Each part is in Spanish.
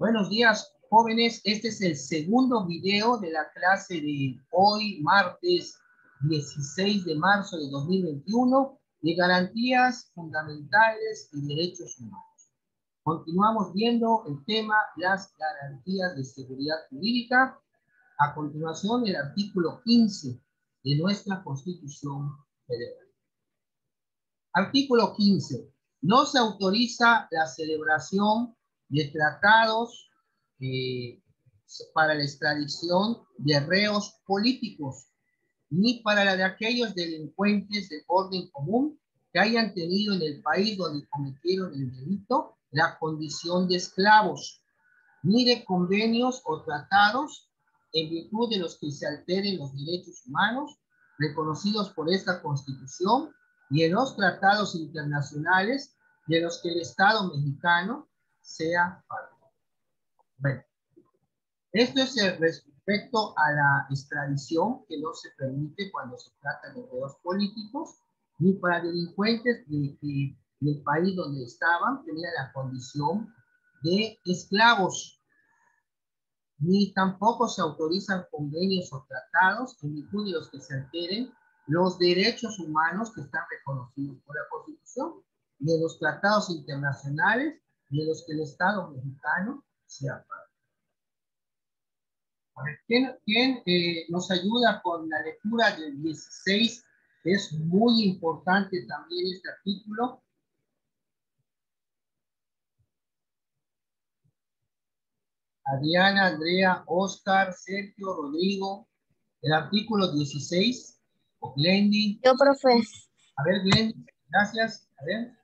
Buenos días, jóvenes. Este es el segundo video de la clase de hoy, martes 16 de marzo de 2021, de garantías fundamentales y derechos humanos. Continuamos viendo el tema, las garantías de seguridad jurídica. A continuación, el artículo 15 de nuestra Constitución Federal. Artículo 15. No se autoriza la celebración de tratados para la extradición de reos políticos, ni para la de aquellos delincuentes de orden común que hayan tenido en el país donde cometieron el delito la condición de esclavos, ni de convenios o tratados en virtud de los que se alteren los derechos humanos reconocidos por esta Constitución y en los tratados internacionales de los que el Estado mexicano sea parte. Bueno, esto es respecto a la extradición, que no se permite cuando se trata de reos políticos, ni para delincuentes del país donde estaban, tenían la condición de esclavos, ni tampoco se autorizan convenios o tratados en virtud de los que se alteren los derechos humanos que están reconocidos por la Constitución, ni de los tratados internacionales, ni de los que el Estado mexicano sea parte. A ver, ¿quién nos ayuda con la lectura del 16? Es muy importante también este artículo. Adriana, Andrea, Oscar, Sergio, Rodrigo. El artículo 16. Glendy. Yo, profe. A ver, Glendy, gracias. A ver.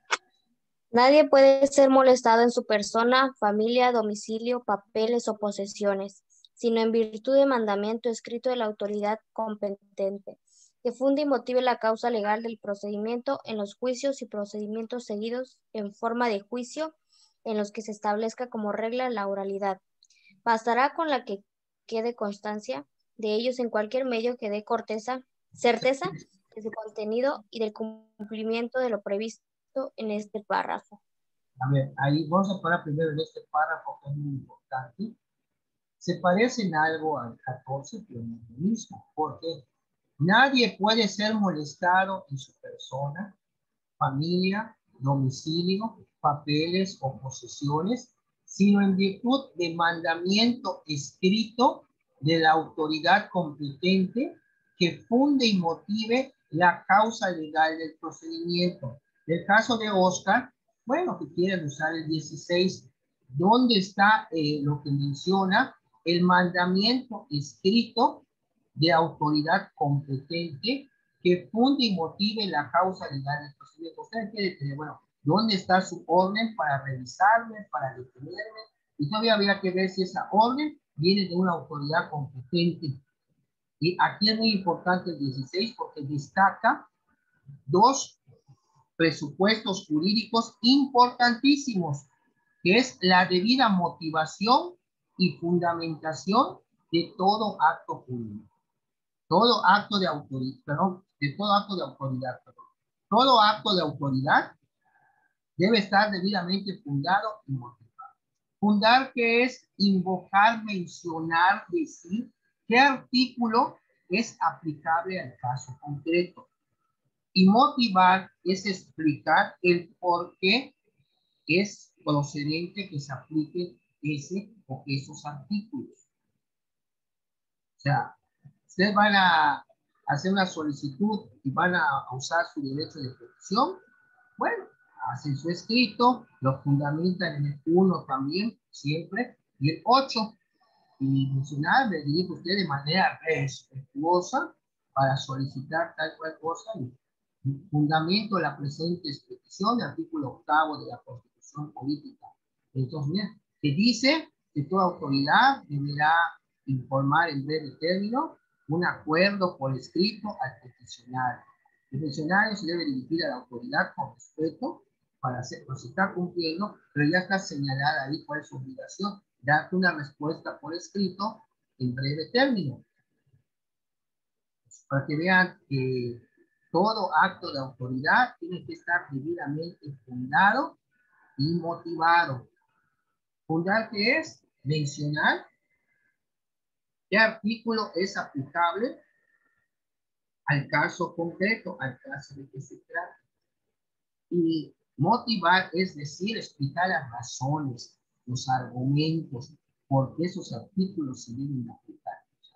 Nadie puede ser molestado en su persona, familia, domicilio, papeles o posesiones, sino en virtud de mandamiento escrito de la autoridad competente, que funde y motive la causa legal del procedimiento en los juicios y procedimientos seguidos en forma de juicio en los que se establezca como regla la oralidad. Bastará con la que quede constancia de ellos en cualquier medio que dé certeza de su contenido y del cumplimiento de lo previsto en este párrafo. A ver, ahí vamos a parar primero en este párrafo que es muy importante. Se parecen algo al 14, pero no es lo mismo, porque nadie puede ser molestado en su persona, familia, domicilio, papeles o posesiones, sino en virtud de mandamiento escrito de la autoridad competente que funde y motive la causa legal del procedimiento. En el caso de Oscar, bueno, que quieren usar el 16, ¿dónde está lo que menciona el mandamiento escrito de autoridad competente que funde y motive la causa legal del procedimiento? Usted quiere tener, bueno, ¿dónde está su orden para revisarme, para detenerme? Y todavía habría que ver si esa orden viene de una autoridad competente. Y aquí es muy importante el 16 porque destaca dos presupuestos jurídicos importantísimos, que es la debida motivación y fundamentación de todo acto jurídico. Todo acto de autoridad, perdón, de todo acto de autoridad, perdón. Todo acto de autoridad debe estar debidamente fundado y motivado. Fundar, que es invocar, mencionar, decir qué artículo es aplicable al caso concreto. Y motivar es explicar el por qué es procedente que se aplique ese o esos artículos. O sea, ustedes van a hacer una solicitud y van a usar su derecho de petición. Bueno, hacen su escrito, lo fundamentan en el 1 también, siempre, y el 8. Y mencionar, le dirijo a usted de manera respetuosa para solicitar tal cual cosa. Y fundamento la presente petición del artículo 8 de la Constitución Política. Entonces, mira, que dice que toda autoridad deberá informar en breve término un acuerdo por escrito al peticionario. El peticionario se debe dirigir a la autoridad con respeto para hacer, pues está cumpliendo, pero ya está señalada ahí cuál es su obligación, darte una respuesta por escrito en breve término. Para que vean que todo acto de autoridad tiene que estar debidamente fundado y motivado. ¿Fundar qué es? mencionar qué artículo es aplicable al caso concreto, al caso de que se trata. Y motivar es decir, explicar las razones, los argumentos, por qué esos artículos se deben aplicar.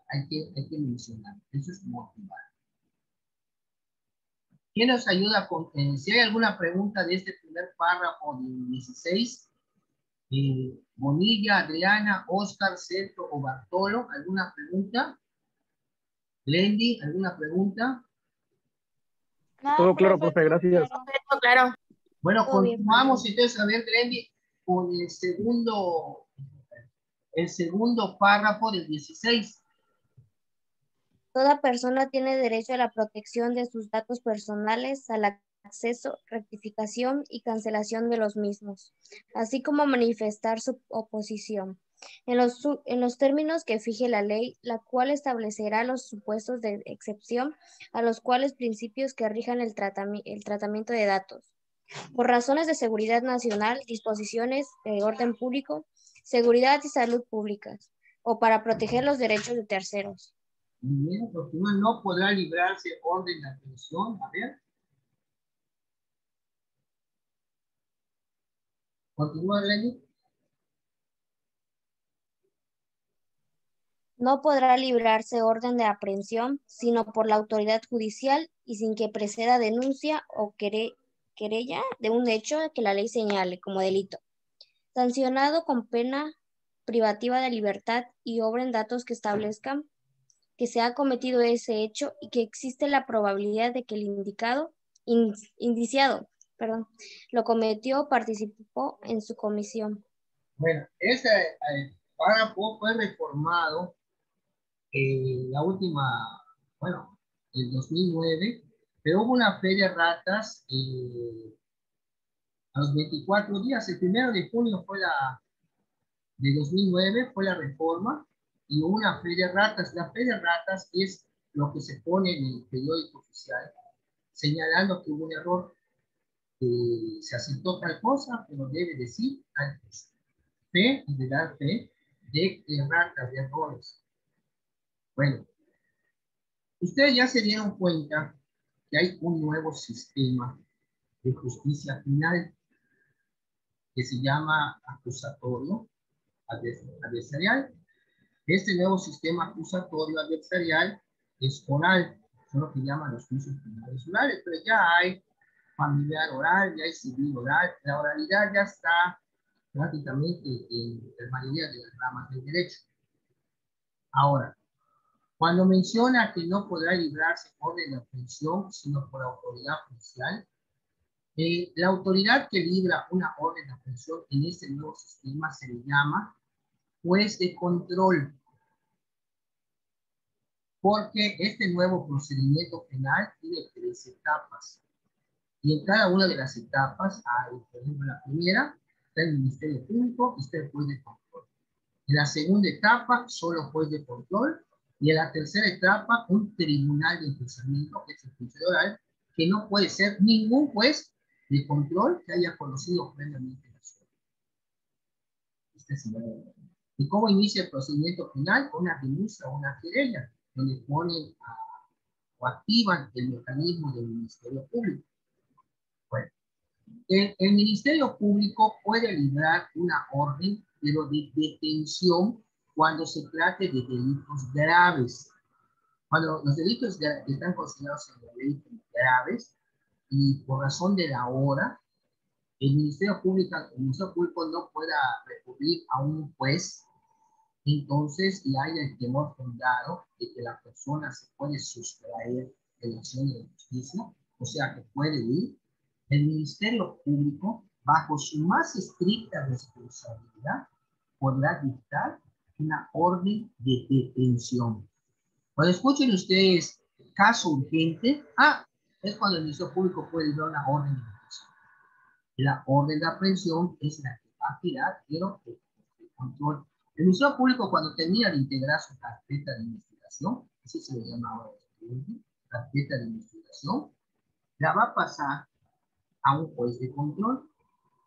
Hay que mencionar, eso es motivar. ¿Quién nos ayuda con, si hay alguna pregunta de este primer párrafo del 16? Bonilla, Adriana, Oscar, Sergio o Bartolo, ¿alguna pregunta? Lendy, ¿alguna pregunta? No, Todo claro, profe, profe, todo gracias. claro. Perfecto, claro. Bueno, Todo bien, continuamos entonces a ver, Lendy, con el segundo párrafo del 16. Toda persona tiene derecho a la protección de sus datos personales, al acceso, rectificación y cancelación de los mismos, así como manifestar su oposición, en los términos que fije la ley, la cual establecerá los supuestos de excepción a los cuales principios que rijan el tratamiento de datos. Por razones de seguridad nacional, disposiciones de orden público, seguridad y salud públicas, o para proteger los derechos de terceros. Bien, continúa, no podrá librarse orden de aprehensión. A ver. Continúa, Lenny. No podrá librarse orden de aprehensión, sino por la autoridad judicial y sin que preceda denuncia o querella de un hecho que la ley señale como delito, sancionado con pena privativa de libertad y obra en datos que establezcan que se ha cometido ese hecho y que existe la probabilidad de que el indiciado, lo cometió o participó en su comisión. Bueno, ese párrafo fue reformado la última, bueno, el 2009, pero hubo una fe de ratas a los 24 días. El 1 de junio fue de 2009 fue la reforma y hubo una fe de ratas. La fe de ratas es lo que se pone en el periódico oficial, señalando que hubo un error, que se aceptó tal cosa, pero debe decir tal cosa. Fe, de dar fe, de ratas, de errores. Bueno, ustedes ya se dieron cuenta que hay un nuevo sistema de justicia penal que se llama acusatorio adversarial. Este nuevo sistema acusatorio adversarial es oral, son lo que llaman los juicios penales orales, pero ya hay familiar oral, ya hay civil oral, la oralidad ya está prácticamente en la mayoría de las ramas del derecho. Ahora, cuando menciona que no podrá librarse orden de aprehensión, sino por autoridad judicial, la autoridad que libra una orden de aprehensión en este nuevo sistema se le llama juez de control, porque este nuevo procedimiento penal tiene 3 etapas. Y en cada una de las etapas hay, por ejemplo, la primera está el Ministerio Público y está el juez de control. En la segunda etapa, solo juez de control. Y en la tercera etapa, un tribunal de enjuiciamiento, que es el juicio oral, que no puede ser ningún juez de control que haya conocido previamente la zona. ¿Y cómo inicia el procedimiento penal? Con una denuncia o una querella, donde ponen o activan el mecanismo del Ministerio Público. Bueno, el Ministerio Público puede librar una orden, pero de detención cuando se trate de delitos graves. Cuando los delitos están considerados en la ley como graves y por razón de la hora, el Ministerio Público no pueda recurrir a un juez, entonces y haya el temor fundado de que la persona se puede sustraer de la acción de justicia, o sea que puede ir, el Ministerio Público, bajo su más estricta responsabilidad, podrá dictar una orden de detención. Cuando escuchen ustedes caso urgente, es cuando el Ministerio Público puede dar una orden de detención. La orden de aprehensión es la que va a tirar, pero el control. El Ministerio Público, cuando termina de integrar su carpeta de investigación, así se le llama ahora, carpeta de investigación, la va a pasar a un juez de control.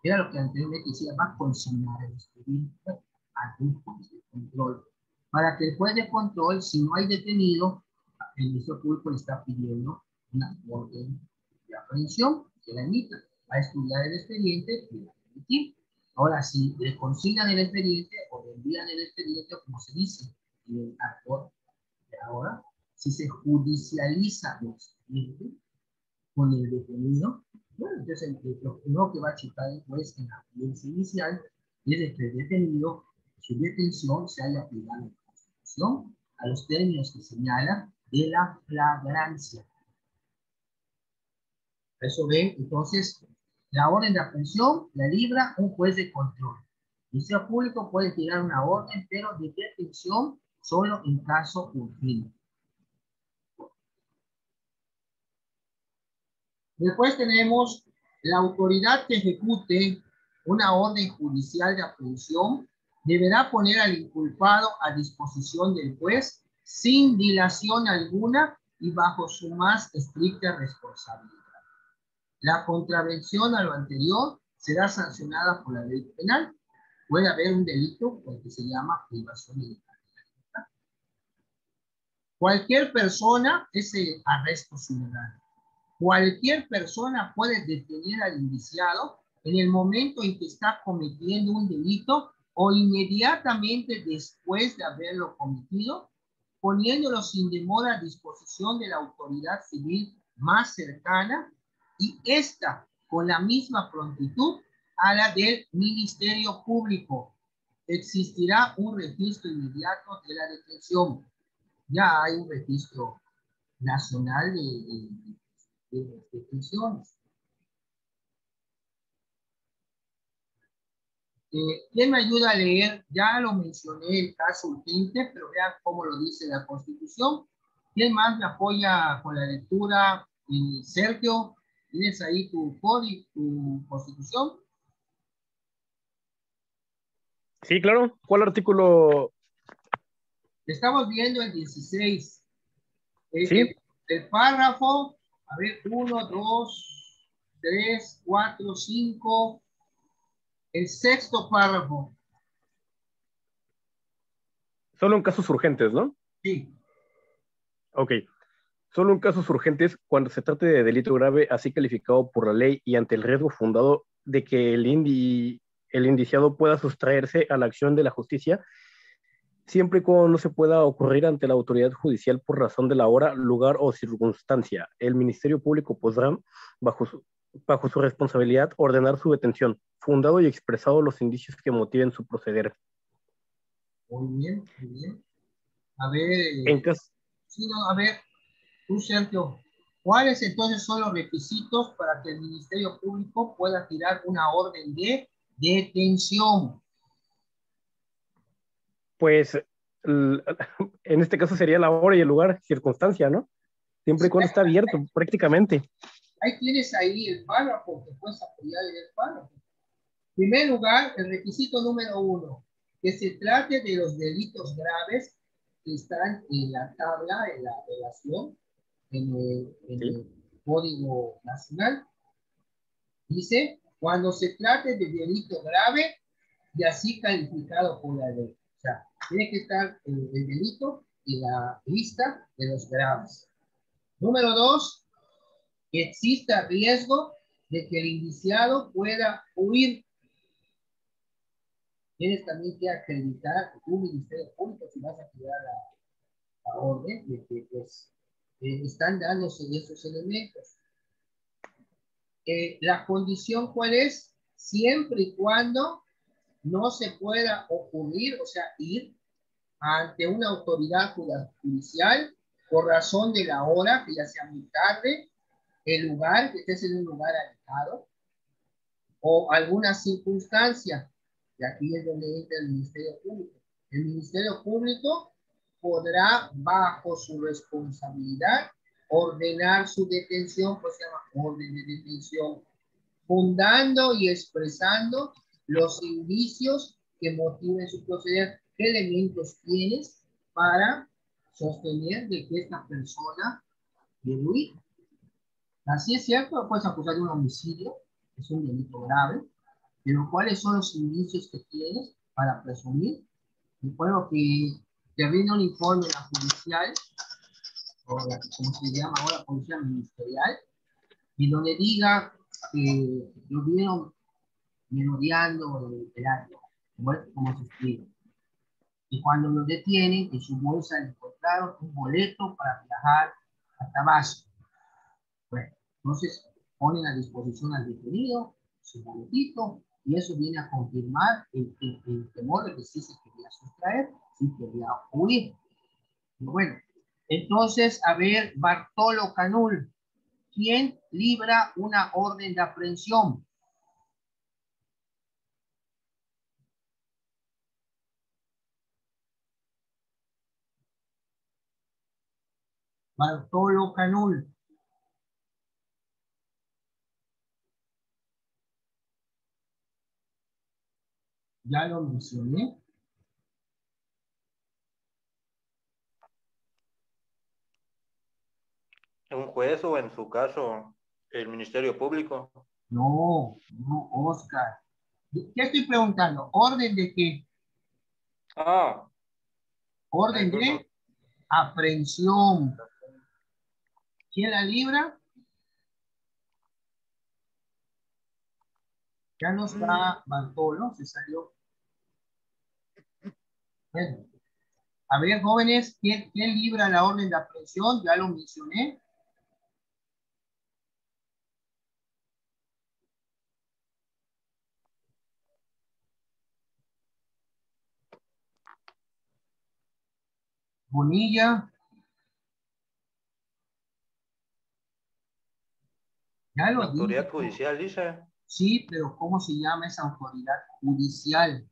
Era lo que anteriormente decía, va a consignar el expediente. un juez de control. Para que el juez de control, si no hay detenido, el Ministerio Público le está pidiendo una orden de aprehensión que la emita. Va a estudiar el expediente y va a emitir. Ahora, si le consignan el expediente o le envían el expediente, como se dice en el acto de ahora, si se judicializa el expediente con el detenido, bueno, entonces lo primero que va a checar el juez en la audiencia inicial es de que el detenido, su detención se haya aplicado en la Constitución a los términos que señala de la flagrancia. Eso ven, entonces, la orden de aprehensión la libra un juez de control. El Ministerio Público puede tirar una orden, pero de detención solo en caso urgente. Después tenemos la autoridad que ejecute una orden judicial de aprehensión deberá poner al inculpado a disposición del juez sin dilación alguna y bajo su más estricta responsabilidad. La contravención a lo anterior será sancionada por la ley penal. Puede haber un delito por el que se llama privación de libertad. Cualquier persona, ese arresto ciudadano, cualquier persona puede detener al indiciado en el momento en que está cometiendo un delito o inmediatamente después de haberlo cometido, poniéndolo sin demora a disposición de la autoridad civil más cercana y esta con la misma prontitud a la del Ministerio Público. Existirá un registro inmediato de la detención. Ya hay un registro nacional de detenciones. ¿Quién me ayuda a leer? Ya lo mencioné el caso urgente, pero vean cómo lo dice la Constitución. ¿Quién más me apoya con la lectura? Sergio, ¿tienes ahí tu código, tu Constitución? Sí, claro. ¿Cuál artículo? Estamos viendo el 16. Sí. El párrafo, a ver, 1, 2, 3, 4, 5. El sexto párrafo. Solo en casos urgentes, ¿no? Sí. Ok. Solo en casos urgentes, cuando se trate de delito grave, así calificado por la ley y ante el riesgo fundado de que el indiciado pueda sustraerse a la acción de la justicia, siempre y cuando no se pueda ocurrir ante la autoridad judicial por razón de la hora, lugar o circunstancia. El Ministerio Público podrá, bajo su responsabilidad, ordenar su detención, fundado y expresado los indicios que motiven su proceder. Muy bien, muy bien. A ver, En caso... sí, no, a ver, tú, Sergio, ¿cuáles entonces son los requisitos para que el Ministerio Público pueda tirar una orden de detención? Pues, en este caso sería la hora y el lugar, circunstancia, ¿no? Siempre y cuando está abierto, prácticamente. Ahí tienes ahí el párrafo, que puedes apoyar en el párrafo. En primer lugar, el requisito número 1, que se trate de los delitos graves que están en la tabla, en la relación, en el Código Nacional. Dice, cuando se trate de delito grave y así calificado por la ley. O sea, tiene que estar el delito en la lista de los graves. Número 2, que exista riesgo de que el indiciado pueda huir. Tienes también que acreditar un Ministerio Público si vas a tirar la orden de que pues, están dándose esos elementos. La condición, ¿cuál es? Siempre y cuando no se pueda ocurrir, o sea, ir ante una autoridad judicial por razón de la hora, que ya sea muy tarde, el lugar, que estés en un lugar alejado, o alguna circunstancia. Y aquí es donde entra el Ministerio Público. El Ministerio Público podrá, bajo su responsabilidad, ordenar su detención, pues se llama orden de detención, fundando y expresando los indicios que motiven su proceder. ¿Qué elementos tienes para sostener de que esta persona quiere huir? Así es cierto, puedes acusar de un homicidio, es un delito grave, pero ¿cuáles son los indicios que tienes para presumir Recuerdo que termina un informe de la judicial, o la, como se llama ahora, policía ministerial, y donde diga que lo vieron merodeando el año, como se escribe. Y cuando lo detienen, en su bolsa encontraron un boleto para viajar a Tabasco. Bueno, entonces ponen a disposición al detenido su boletito y eso viene a confirmar el temor de que sí se quería sustraer, sí quería huir. Y bueno, entonces, a ver, Bartolo Canul, ¿quién libra una orden de aprehensión? Bartolo Canul. Ya lo mencioné. ¿Un juez o en su caso el Ministerio Público? No, no, Oscar. ¿Qué estoy preguntando? ¿Orden de qué? Ah, Orden disculpa. de aprehensión. ¿Quién la libra? Ya no está Bartolo, se salió. Bueno, a ver, jóvenes, ¿quién libra la orden de aprehensión? Ya lo mencioné. Bonilla. Ya La lo dije. autoridad judicial dice. Sí, pero ¿cómo se llama esa autoridad judicial?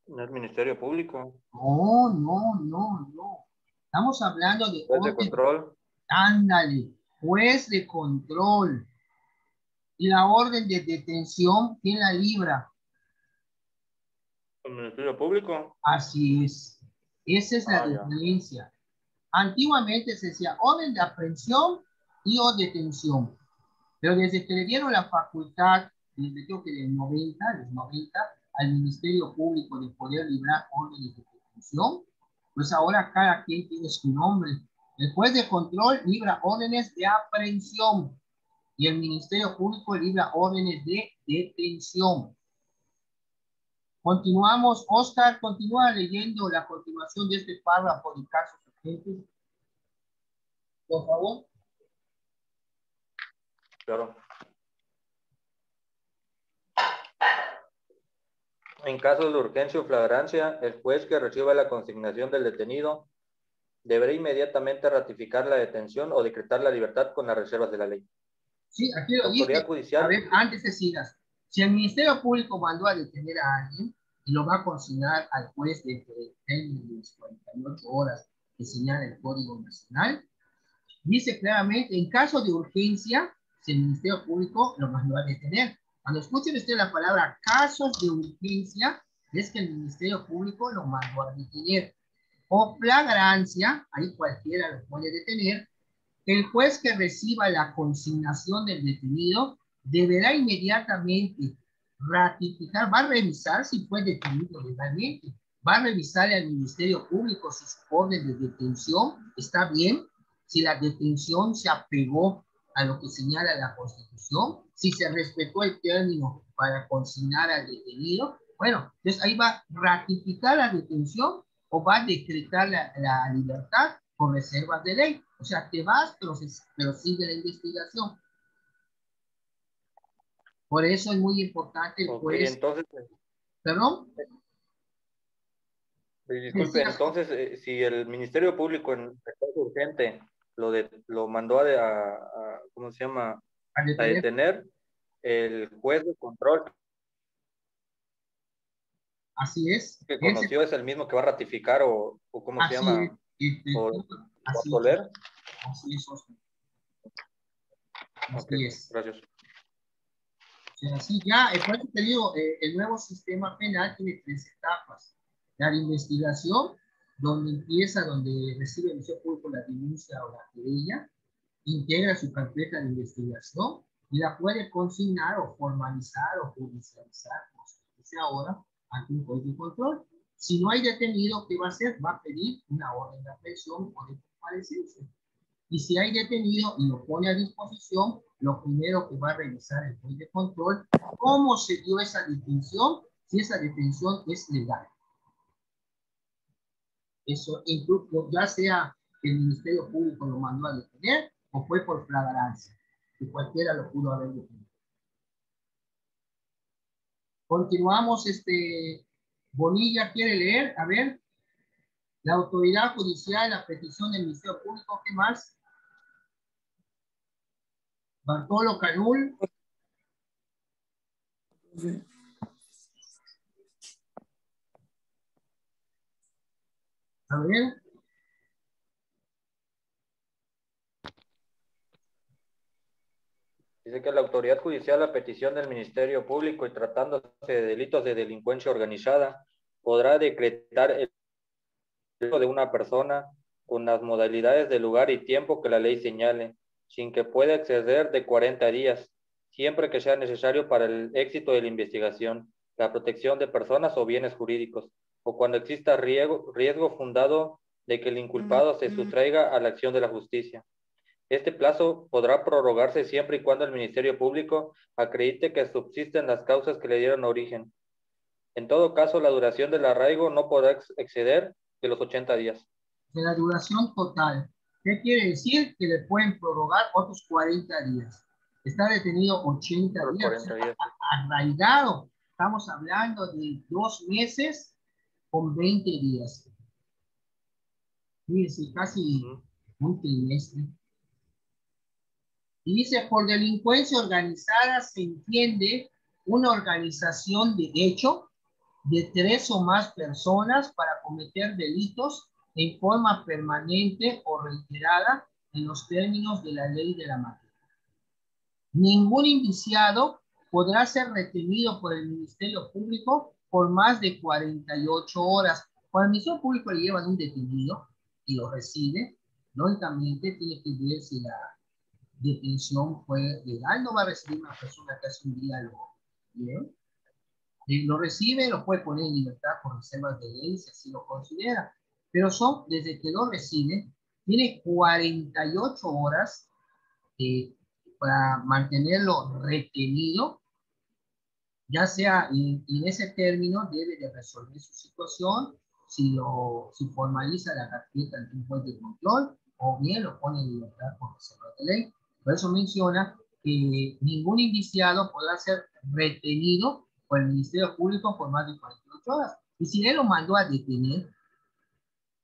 No es Ministerio Público. No, no, no, no. Estamos hablando de Juez de orden. control. Ándale, juez de control. Y la orden de detención, ¿quién la libra? El Ministerio Público. Así es. Esa es la Ah, ya. diferencia. Antiguamente se decía orden de aprehensión y o detención. Pero desde que le dieron la facultad, desde creo que del 90, los 90, al Ministerio Público de poder librar órdenes de detención, pues ahora cada quien tiene su nombre. El juez de control libra órdenes de aprehensión y el Ministerio Público libra órdenes de detención. Continuamos, Oscar, continúa leyendo la continuación de este párrafo de casos urgentes. Por favor. Claro. En casos de urgencia o flagrancia, el juez que reciba la consignación del detenido deberá inmediatamente ratificar la detención o decretar la libertad con las reservas de la ley. Sí, aquí La lo autoridad dice. A judicial. ver, antes de sigas, si el Ministerio Público mandó a detener a alguien y lo va a consignar al juez de las 48 horas que señala el Código Nacional, dice claramente, en caso de urgencia, si el Ministerio Público lo mandó a detener. Cuando escuchen ustedes la palabra casos de urgencia, es que el Ministerio Público lo mandó a detener. O flagrancia, ahí cualquiera lo puede detener. El juez que reciba la consignación del detenido deberá inmediatamente ratificar, va a revisar si fue detenido legalmente, va a revisarle al Ministerio Público si su orden de detención está bien, si la detención se apegó a lo que señala la Constitución, si se respetó el término para consignar al detenido. Bueno, entonces ahí va a ratificar la detención o va a decretar la libertad con reservas de ley. O sea, te vas, pero sigue la investigación. Por eso es muy importante el Ok, juez. entonces, ¿Perdón? disculpe, Decías, entonces, si el Ministerio Público en caso urgente lo mandó ¿cómo se llama? a A detener. detener, el juez de control Así es. que conoció es el mismo que va a ratificar o ¿cómo se Así es. llama? O Así es. absolver. Así es, Oscar. Ok, Así es. gracias. O sea, así ya, por eso te digo, el nuevo sistema penal tiene 3 etapas. La investigación, donde recibe el Ministerio Público la denuncia o la querella, integra su carpeta de investigación y la puede consignar o formalizar o judicializar, como se dice ahora, ante un juez de control. Si no hay detenido, ¿qué va a hacer? Va a pedir una orden de aprehensión o de comparecencia. Y si hay detenido y lo pone a disposición, lo primero que va a revisar el juez de control, cómo se dio esa detención, si esa detención es legal. Eso incluso, ya sea que el Ministerio Público lo mandó a detener o fue por flagrancia, que cualquiera lo pudo haber detenido. Continuamos, Bonilla quiere leer, a ver, la autoridad judicial, la petición del Ministerio Público, ¿qué más? Bartolo Canul. Sí. A ver. Dice que la autoridad judicial, a petición del Ministerio Público y tratándose de delitos de delincuencia organizada, podrá decretar el arresto de una persona con las modalidades de lugar y tiempo que la ley señale, sin que pueda exceder de 40 días, siempre que sea necesario para el éxito de la investigación, la protección de personas o bienes jurídicos, o cuando exista riesgo fundado de que el inculpado se sustraiga a la acción de la justicia. Este plazo podrá prorrogarse siempre y cuando el Ministerio Público acredite que subsisten las causas que le dieron origen. En todo caso, la duración del arraigo no podrá exceder de los 80 días. De la duración total. ¿Qué quiere decir? Que le pueden prorrogar otros 40 días. Está detenido 80 Los días. 40 días. Arraigado. Estamos hablando de 2 meses con 20 días. Fíjense, casi un trimestre. Y dice, por delincuencia organizada se entiende una organización de hecho de 3 o más personas para cometer delitos en forma permanente o reiterada en los términos de la ley de la materia. Ningún indiciado podrá ser retenido por el Ministerio Público por más de 48 horas. Cuando el Ministerio Público le llevan un detenido y lo recibe, lógicamente tiene que ver si la detención fue legal. No va a recibir una persona que hace un día lo recibe, lo puede poner en libertad con reservas de ley si así lo considera. Pero desde que lo recibe, tiene 48 horas para mantenerlo retenido, ya sea en ese término debe de resolver su situación, si formaliza la carpeta ante un juez de control, o bien lo pone en libertad con reservas de ley. Por eso menciona que ningún indiciado podrá ser retenido por el Ministerio Público por más de 48 horas. Y si él lo mandó a detener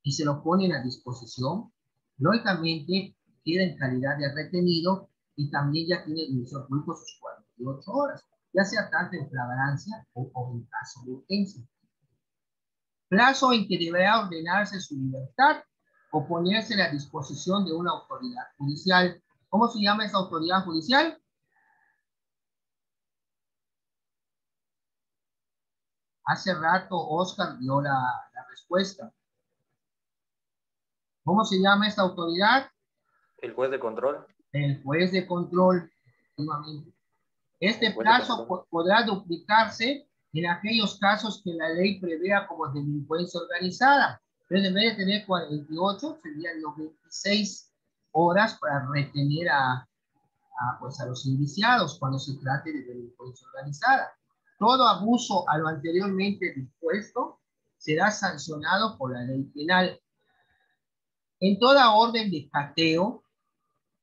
y se lo ponen a disposición, lógicamente queda en calidad de retenido y también ya tiene el Ministerio Público sus 48 horas, ya sea tanto en flagrancia o en caso de urgencia. Plazo en que deberá ordenarse su libertad o ponerse a la disposición de una autoridad judicial. ¿Cómo se llama esa autoridad judicial? Hace rato Oscar dio la respuesta. ¿Cómo se llama esta autoridad? El juez de control. El juez de control. Este plazo podrá duplicarse en aquellos casos que la ley prevea como delincuencia organizada. Entonces, en vez de tener 48, serían los 26 horas para retener a los indiciados cuando se trate de delincuencia organizada. Todo abuso a lo anteriormente dispuesto será sancionado por la ley penal. En toda orden de cateo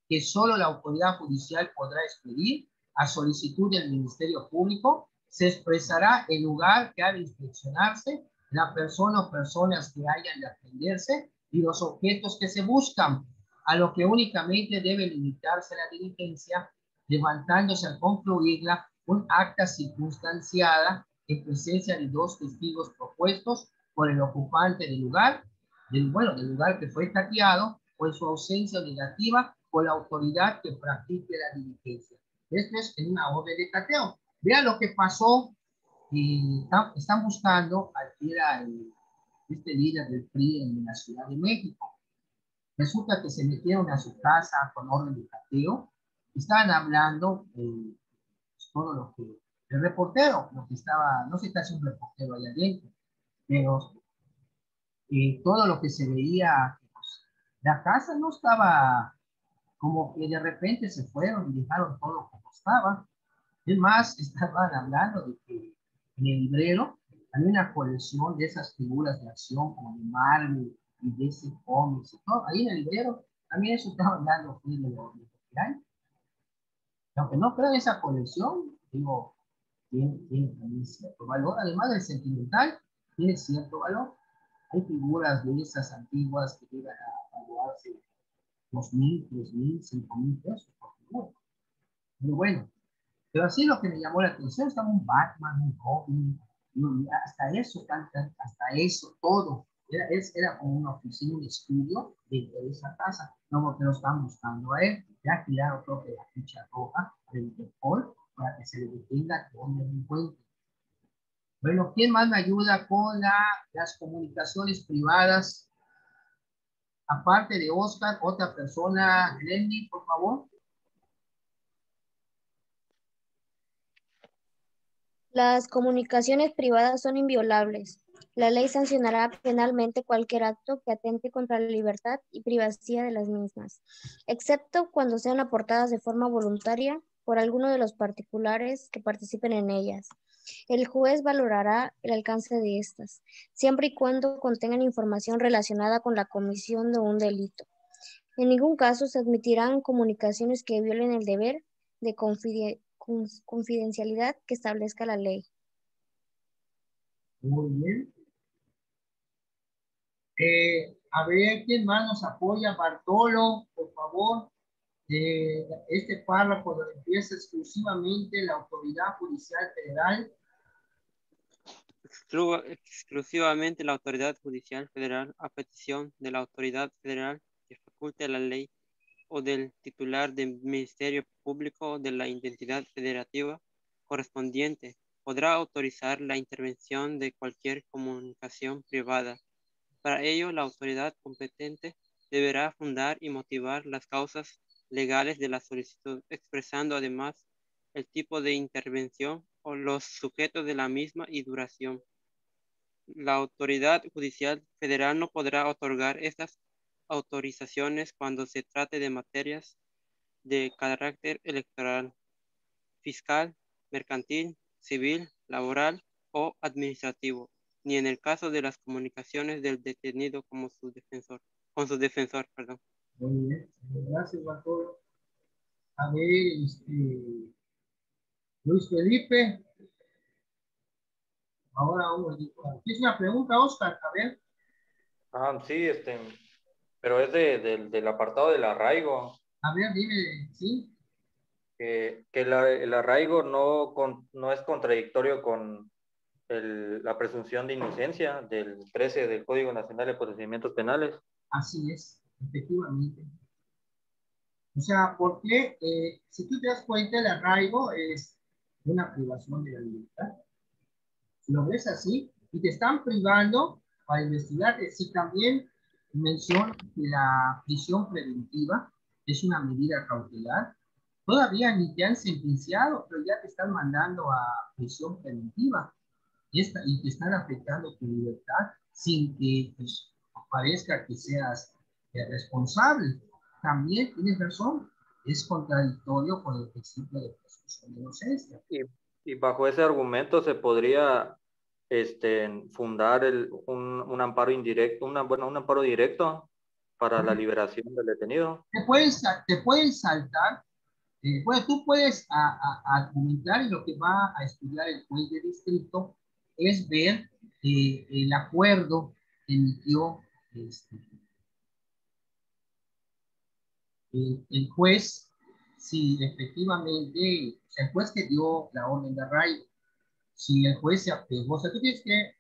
que solo la autoridad judicial podrá expedir a solicitud del Ministerio Público, se expresará el lugar que ha de inspeccionarse, la persona o personas que hayan de atenderse y los objetos que se buscan, a lo que únicamente debe limitarse la diligencia, levantándose al concluirla un acta circunstanciada en presencia de 2 testigos propuestos por el ocupante del lugar, del lugar que fue cateado, o en su ausencia negativa por la autoridad que practique la diligencia. Esto es en una orden de cateo. Vean lo que pasó. Están buscando al que era este líder del PRI en la Ciudad de México. Resulta que se metieron a su casa con orden de cateo. Estaban hablando de todo lo que el reportero, lo que estaba, no sé qué hace un reportero allá adentro, pero todo lo que se veía, pues, la casa no estaba como que de repente se fueron y dejaron todo como estaba. Es más, estaban hablando de que en el librero hay una colección de esas figuras de acción como de Marvel y de ese cómics y todo. Ahí en el librero también eso estaban dando fe de lo que hay. Aunque no creo en esa colección, digo, tiene también cierto valor. Además del sentimental, tiene cierto valor. Hay figuras de esas antiguas que llegan a valuarse 2.000, 3.000, 5.000 pesos por figura. Muy bueno. Pero así lo que me llamó la atención estaba un Batman, un Robin, hasta eso, hasta eso, todo. Era como una oficina, un estudio dentro de esa casa. Luego que lo están buscando a él, ya tiraron creo que la ficha roja del Interpol para que se le detenga con el encuentro. Bueno, ¿quién más me ayuda con las comunicaciones privadas? Aparte de Oscar, otra persona, Glenny, por favor. Las comunicaciones privadas son inviolables. La ley sancionará penalmente cualquier acto que atente contra la libertad y privacidad de las mismas, excepto cuando sean aportadas de forma voluntaria por alguno de los particulares que participen en ellas. El juez valorará el alcance de estas, siempre y cuando contengan información relacionada con la comisión de un delito. En ningún caso se admitirán comunicaciones que violen el deber de confidencialidad que establezca la ley. Muy bien. A ver, ¿quién más nos apoya? Bartolo, por favor. Este párrafo donde empieza exclusivamente la autoridad judicial federal. Exclusivamente la autoridad judicial federal, a petición de la autoridad federal que faculte la ley o del titular del Ministerio Público de la entidad federativa correspondiente, podrá autorizar la intervención de cualquier comunicación privada. Para ello, la autoridad competente deberá fundar y motivar las causas legales de la solicitud, expresando además el tipo de intervención o los sujetos de la misma y duración. La autoridad judicial federal no podrá otorgar estas autorizaciones cuando se trate de materias de carácter electoral, fiscal, mercantil, civil, laboral o administrativo, ni en el caso de las comunicaciones del detenido con su defensor. Muy bien, gracias, Bartolo. A ver, Luis Felipe. Ahora vamos. ¿Tienes una pregunta, Oscar? A ver. Sí, pero es del apartado del arraigo. A ver, dime, ¿sí? Que el arraigo no es contradictorio con la presunción de inocencia del 13 del Código Nacional de Procedimientos Penales. Así es, efectivamente. O sea, porque si tú te das cuenta, el arraigo es una privación de la libertad. Si lo ves así, y te están privando para investigar, si también menciona que la prisión preventiva es una medida cautelar, todavía ni te han sentenciado, pero ya te están mandando a prisión preventiva y te están afectando tu libertad sin que pues, parezca que seas responsable. También tienes razón, es contradictorio con el principio de presunción de inocencia. Y bajo ese argumento se podría fundar un amparo indirecto, un amparo directo para la liberación del detenido. Te pueden saltar. Bueno, tú puedes argumentar y lo que va a estudiar el juez de distrito es ver el acuerdo que emitió el juez, si efectivamente, o sea, el juez que dio la orden de arraigo, si el juez se apegó, o sea, tú tienes que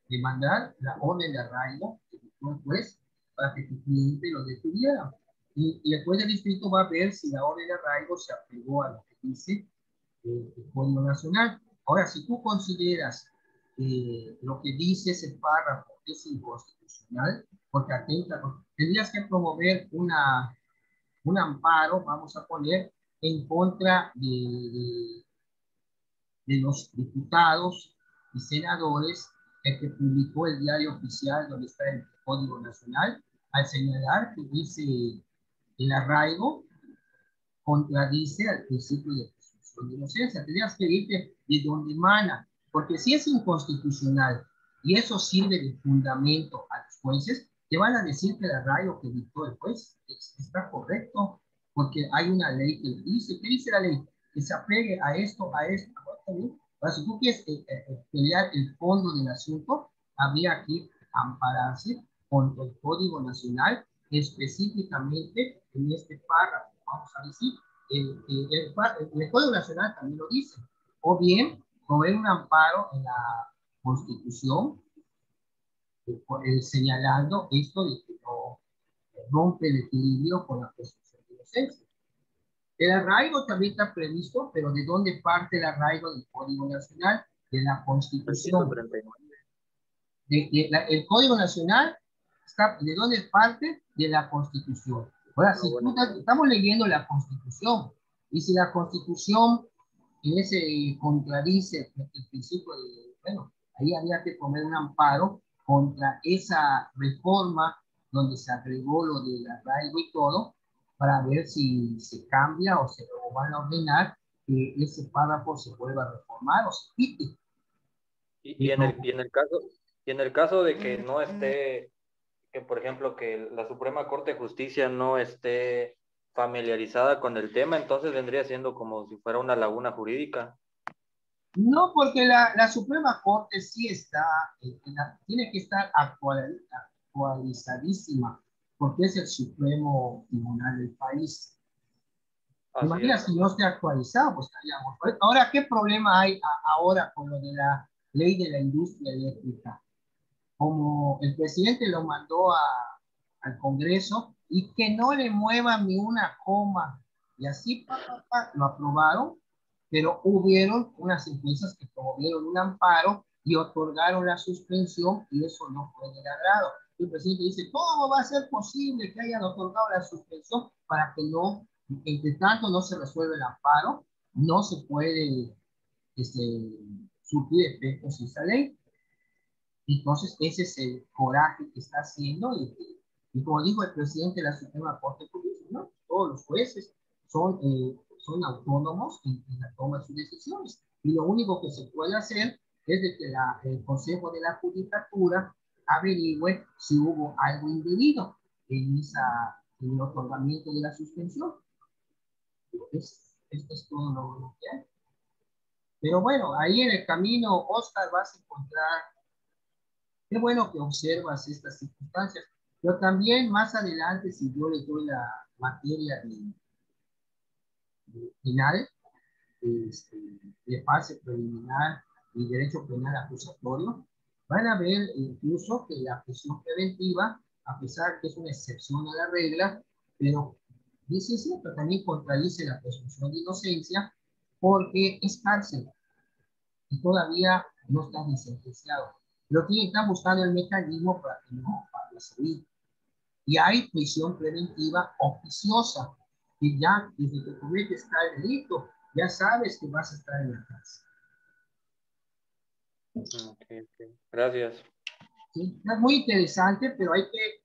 demandar la orden de arraigo que dio el juez para que tu cliente lo detuviera. Y el juez de distrito va a ver si la orden de arraigo se apegó a lo que dice el Código Nacional. Ahora, si tú consideras que lo que dice ese párrafo es inconstitucional, porque atenta, tendrías que promover un amparo, vamos a poner, en contra de los diputados y senadores, el que publicó el Diario Oficial, donde está el Código Nacional, al señalar que dice el arraigo contradice al principio de presunción de inocencia. Tendrías que irte de donde emana, porque si es inconstitucional y eso sirve de fundamento a los jueces, te van a decir que el arraigo que dictó el juez está correcto, porque hay una ley que dice, ¿qué dice la ley? Que se apegue a esto, a esto. Ahora, si tú quieres pelear el fondo del asunto, habría que ampararse contra el Código Nacional, específicamente en este párrafo. Vamos a decir, el Código Nacional también lo dice, o bien proveer un amparo en la Constitución, señalando esto de que no rompe el equilibrio con la presunción de inocencia. El arraigo también está previsto, pero ¿de dónde parte el arraigo del Código Nacional? De la Constitución. El Código Nacional está, ¿de dónde parte? De la Constitución. Ahora, si estamos leyendo la Constitución, y si la Constitución contradice el principio de, bueno, ahí había que poner un amparo contra esa reforma donde se agregó lo del arraigo y todo, para ver si se cambia o se o van a ordenar que ese párrafo se vuelva a reformar o se quite. Y en el caso de que no esté, que por ejemplo que la Suprema Corte de Justicia no esté familiarizada con el tema, entonces vendría siendo como si fuera una laguna jurídica. No, porque la Suprema Corte sí está, tiene que estar actualizadísima, porque es el Supremo Tribunal del país. Imagina si no esté actualizado, pues estaríamos. Ahora, ¿qué problema hay ahora con lo de la ley de la industria eléctrica? Como el presidente lo mandó al Congreso y que no le muevan ni una coma, y así lo aprobaron, pero hubieron unas empresas que promovieron un amparo y otorgaron la suspensión, y eso no fue del agrado. El presidente dice, ¿cómo va a ser posible que hayan otorgado la suspensión para que no, entre tanto no se resuelve el amparo, no se puede surtir efectos esa ley? Entonces, ese es el coraje que está haciendo, y como dijo el presidente de la Suprema Corte, ¿no? Todos los jueces son autónomos en la toma de sus decisiones, y lo único que se puede hacer es de que el Consejo de la Judicatura averigüe si hubo algo indebido en el otorgamiento de la suspensión. Esto es todo lo que hay. Pero bueno, ahí en el camino, Oscar, vas a encontrar. Qué bueno que observas estas circunstancias, pero también más adelante, si yo les doy la materia penal, de fase preliminar y derecho penal acusatorio, van a ver incluso que la prisión preventiva, a pesar que es una excepción a la regla, pero dice cierto, también contradice la presunción de inocencia, porque es cárcel y todavía no está ni sentenciado. Pero están buscando el mecanismo para que no vaya a salir. Y hay prisión preventiva oficiosa, que ya desde que cometes tal delito, ya sabes que vas a estar en la cárcel. Okay. Gracias. Sí, es muy interesante, pero hay que,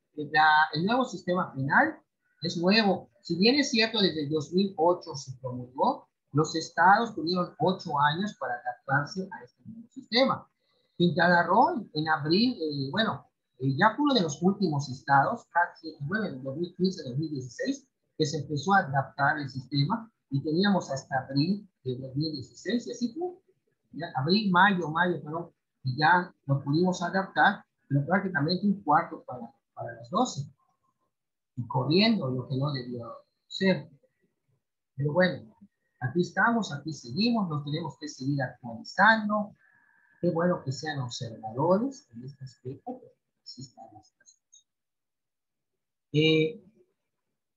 el nuevo sistema penal es nuevo. Si bien es cierto, desde el 2008 se promulgó, los estados tuvieron 8 años para adaptarse a este nuevo sistema. Quintana Roo, en abril, ya fue uno de los últimos estados, casi, en 2015-2016, que se empezó a adaptar el sistema, y teníamos hasta abril de 2016, y así fue, ya, abril, mayo, perdón, y ya nos pudimos adaptar, pero prácticamente un cuarto para las 12, y corriendo lo que no debió ser. Pero bueno, aquí estamos, aquí seguimos, nos tenemos que seguir actualizando. Qué bueno que sean observadores en este aspecto, pero así están las cosas.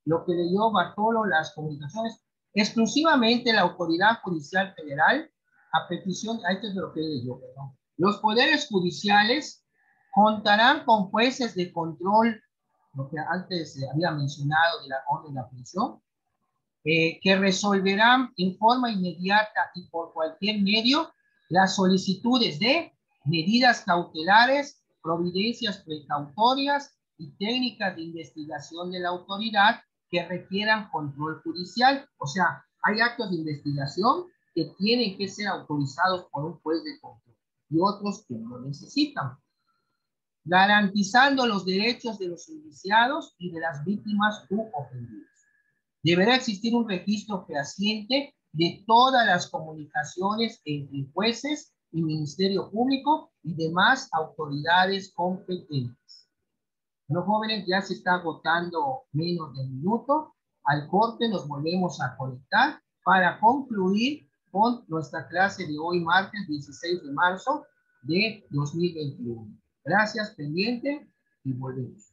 Lo que leyó Bartolo, las comunicaciones, exclusivamente la Autoridad Judicial Federal, a petición, esto es lo que leyó, perdón. Los poderes judiciales contarán con jueces de control, lo que antes había mencionado de la orden de aprehensión, que resolverán en forma inmediata y por cualquier medio las solicitudes de medidas cautelares, providencias precautorias y técnicas de investigación de la autoridad que requieran control judicial. O sea, hay actos de investigación que tienen que ser autorizados por un juez de control y otros que no necesitan, garantizando los derechos de los indiciados y de las víctimas u ofendidos. Deberá existir un registro fehaciente de todas las comunicaciones entre jueces y Ministerio Público y demás autoridades competentes. Los jóvenes, ya se está agotando menos de un minuto. Al corte nos volvemos a conectar para concluir con nuestra clase de hoy, martes 16 de marzo de 2021. Gracias, pendiente, y volvemos.